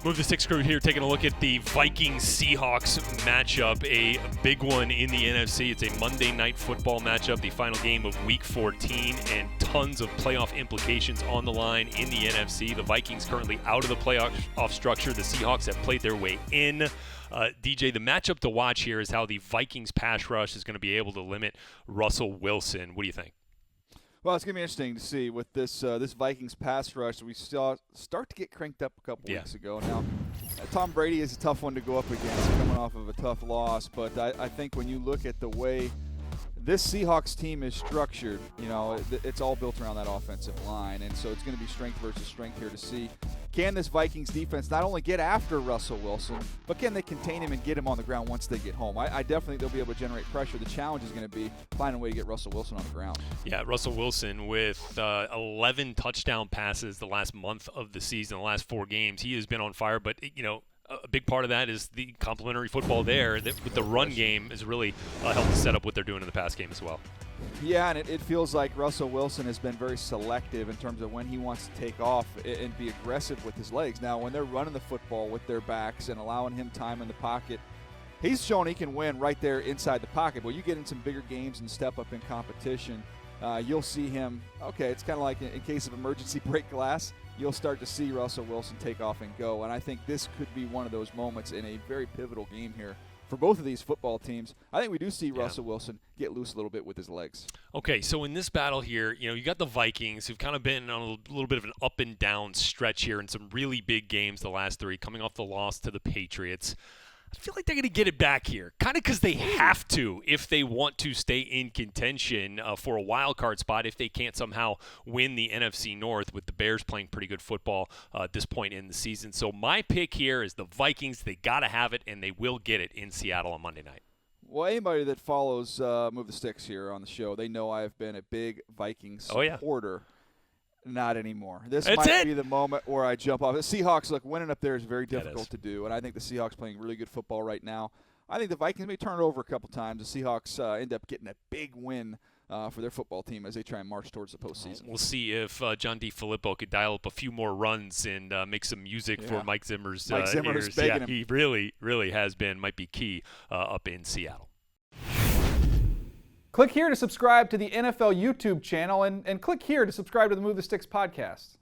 Move the Sticks crew here, taking a look at the Vikings-Seahawks matchup, a big one in the NFC. It's a Monday Night Football matchup, the final game of Week 14, and tons of playoff implications on the line in the NFC. The Vikings currently out of the playoff structure. The Seahawks have played their way in. DJ, the matchup to watch here is how the Vikings pass rush is going to be able to limit Russell Wilson. What do you think? Well, it's going to be interesting to see with this this Vikings pass rush. We saw start to get cranked up a couple weeks ago. Now, Tom Brady is a tough one to go up against coming off of a tough loss, but I think when you look at the way this Seahawks team is structured, you know, it's all built around that offensive line, and so it's going to be strength versus strength here to see. Can this Vikings defense not only get after Russell Wilson, but can they contain him and get him on the ground once they get home? I definitely think they'll be able to generate pressure. The challenge is going to be finding a way to get Russell Wilson on the ground. Yeah, Russell Wilson with 11 touchdown passes the last month of the season, the last 4 games. He has been on fire, but, you know, a big part of that is the complementary football there. That with the run game has really helped to set up what they're doing in the pass game as well. Yeah, and it feels like Russell Wilson has been very selective in terms of when he wants to take off and be aggressive with his legs. Now, when they're running the football with their backs and allowing him time in the pocket, he's shown he can win right there inside the pocket. But you get in some bigger games and step up in competition, you'll see him, okay, it's kind of like in case of emergency break glass, you'll start to see Russell Wilson take off and go. And I think this could be one of those moments in a very pivotal game here for both of these football teams. I think we do see Russell Wilson get loose a little bit with his legs. Okay, so in this battle here, you know, you got the Vikings who've kind of been on a little bit of an up and down stretch here in some really big games the last 3, coming off the loss to the Patriots. I feel like they're going to get it back here, kind of because they have to if they want to stay in contention for a wild card spot if they can't somehow win the NFC North, with the Bears playing pretty good football at this point in the season. So my pick here is the Vikings. They got to have it, and they will get it in Seattle on Monday night. Well, anybody that follows Move the Sticks here on the show, they know I have been a big Vikings supporter. Not anymore. This might be the moment where I jump off. The Seahawks, look, winning up there is very difficult to do, and I think the Seahawks playing really good football right now. I think the Vikings may turn it over a couple times. The Seahawks end up getting a big win for their football team as they try and march towards the postseason. We'll see if John DeFilippo could dial up a few more runs and make some music for Mike Zimmer's ears. Him. He really has been, might be key up in Seattle. Click here to subscribe to the NFL YouTube channel and click here to subscribe to the Move the Sticks podcast.